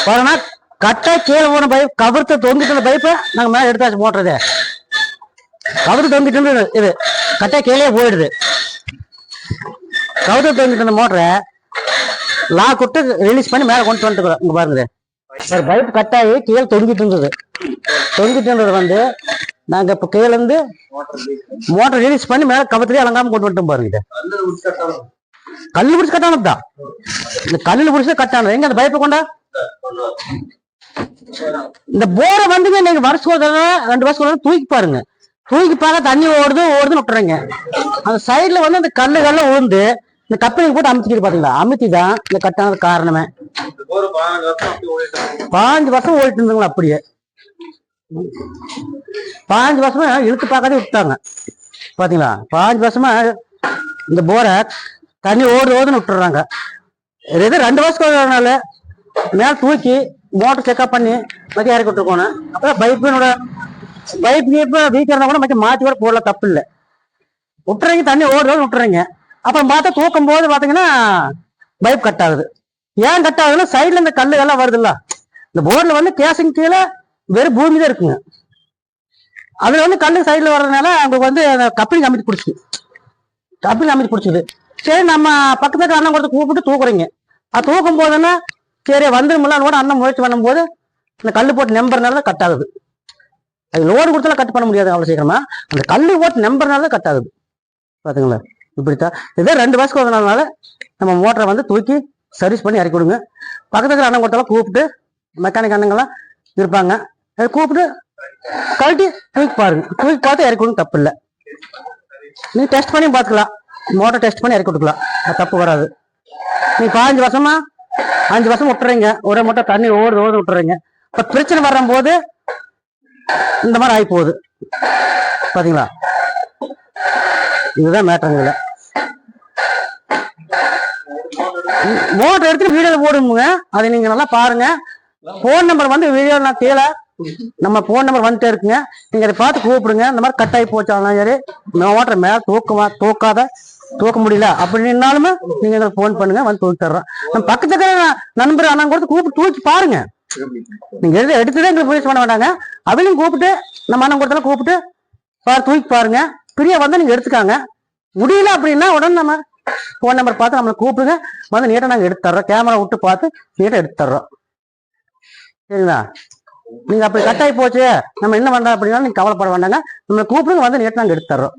பாருன்னா கட்டை கீழே போன பைப் கவர்த்து தொங்கிட்டு பைப்பை நாங்க மேல எடுத்தாச்சு மோட்டர். கவர்த்து தொங்கிட்டு இது கட்டை கீழே போயிடுது. கவர்த்து தொங்கிட்டு மோட்டரை லாக் விட்டு ரிலீஸ் பண்ணி மேல கொண்டு வந்துட்டு இங்க பாருங்க சார். பைப் கட்டாயி கீழே தொங்கிட்டு இருந்தது. தொங்கிட்டு இருந்தது வந்து நாங்க இப்ப கீழே இருந்து மோட்டர் ரிலீஸ் பண்ணி மேல கவர்த்துலேயே அலங்காம கொண்டு வந்துட்டோம் பாருங்க. கல்லு பிடிச்சி கட்டானதுதான். இந்த கல்லுல பிடிச்சா கட்டானது. எங்க அந்த பைப்பை கொண்டா இந்த போரை வந்துங்க நீங்க வருஷம் 2 வருஷம் தூக்கி பாருங்க. தூக்கி பார்க்க தண்ணி ஓடுதுன்னு விட்டுறீங்க. அந்த சைட்ல வந்து அந்த கல்லுகள்ல உழுந்து இந்த கப்பலிங்க போட்டு அமுத்திக்கிட்டு பாத்தீங்களா. அமுத்திதான் இந்த கட்டானது காரணமே. 15 வருஷம் ஓடிட்டு இருந்துங்களா. அப்படியே 15 வருஷமா இழுத்து பார்க்காதே விட்டாங்க பாத்தீங்களா. 15 வருஷமா இந்த போரை தண்ணி ஓடுதுன்னு விட்டுறாங்க. இது 2 வருஷம் மேல தூக்கி மோட்டர் செக்அப் பண்ணி மத்திய இறக்கி விட்டுருக்கோம். அப்புறம் பைப் வீக்கா இருந்தா கூட மத்திய மாத்தி கூட போடல, தப்பு இல்லை. விட்டுறீங்க தண்ணி ஓடுறது விட்டுறீங்க. அப்புறம் பார்த்தா தூக்கும் போது பாத்தீங்கன்னா பைப் கட் ஆகுது. ஏன் கட் ஆகுதுன்னா சைட்ல இந்த கல்லுகள்லாம் வருதுல்ல. இந்த போர்ல வந்து கேசிங் கீழே வெறும் பூமி தான் இருக்குங்க. அதுல வந்து கல்லு சைட்ல வர்றதுனால அவங்களுக்கு வந்து கப்பிங் அமைத்து பிடிச்சிது. சரி நம்ம பக்கத்துக்கு அண்ணன் கொடுத்து கூப்பிட்டு தூக்குறீங்க. அது தூக்கும் போதுன்னா சரி வந்துருமில்ல கூட அண்ணன் முயற்சி பண்ணும்போது இந்த கல்லு போட்டு நம்புறதுனால கட் ஆகுது. அது லோடு கொடுத்தாலும் கட் பண்ண முடியாது அவ்வளவு சீக்கிரமா. அந்த கல்லு போட்டு நம்புறதுனால கட் ஆகுது பாத்துங்களா. இப்படித்தான் இதே 2 வருஷம் வந்தனால நம்ம மோட்டரை வந்து தூக்கி சர்வீஸ் பண்ணி இறக்கி விடுங்க. பக்கத்துக்கு அண்ணன் கொடுத்தாலும் கூப்பிட்டு மெக்கானிக் அண்ணங்கெல்லாம் இருப்பாங்க, கூப்பிட்டு கழட்டி தூக்கி பாருங்க. தூக்கி பார்த்து இறக்கி விடுங்க, தப்பு இல்லை. நீங்க டெஸ்ட் பண்ணி பார்த்துக்கலாம். மோட்டர் டெஸ்ட் பண்ணி இறக்கி விட்டுக்கலாம், தப்பு வராது. நீங்க 5 வருஷம் விட்டுறீங்க. ஒரே மட்டும் தண்ணி ஓடுது விட்டுறீங்க. இப்ப பிரச்சனை வரும்போது இந்த மாதிரி ஆகி போகுது பாத்தீங்களா. இதுதான் மேட்டருங்க. மோட்டர் எடுத்து வீடியோல போடுங்க, அதை நீங்க நல்லா பாருங்க. போன் நம்பர் வந்து வீடியோ நான் கீழே நம்ம போன் நம்பர் வந்துட்டே இருக்குங்க. நீங்க அதை பார்த்து கூப்பிடுங்க. இந்த மாதிரி கட் ஆகி போச்சாலும் சரி, மோட்டர் மேல தூக்க முடியல அப்படின்னாலுமே நீங்க எங்களுக்கு போன் பண்ணுங்க, வந்து தூக்கி தர்றோம். நம்ம பக்கத்துக்கு நண்பர் அண்ணன் கொடுத்து கூப்பிட்டு தூக்கி பாருங்க. நீங்க எடுத்துதான் எங்களுக்கு முயற்சி பண்ண வேண்டாங்க. அவளையும் கூப்பிட்டு நம்ம அண்ணன் கொடுத்தாலும் கூப்பிட்டு தூக்கி பாருங்க. பிரியா வந்து நீங்க எடுத்துக்காங்க. முடியல அப்படின்னா உடனே நம்ம போன் நம்பர் பார்த்து நம்மளை கூப்பிடுங்க, வந்து நீட்டா நாங்க எடுத்து தர்றோம். கேமரா விட்டு பார்த்து நீட்டா எடுத்து தர்றோம். சரிங்களா. நீங்க அப்படி கட்டாயி போச்சு நம்ம என்ன பண்றோம் அப்படின்னா நீங்க கவலைப்பட வேண்டாங்க. நம்மளை கூப்பிடுங்க, வந்து நீட்டா நாங்க எடுத்து தர்றோம்.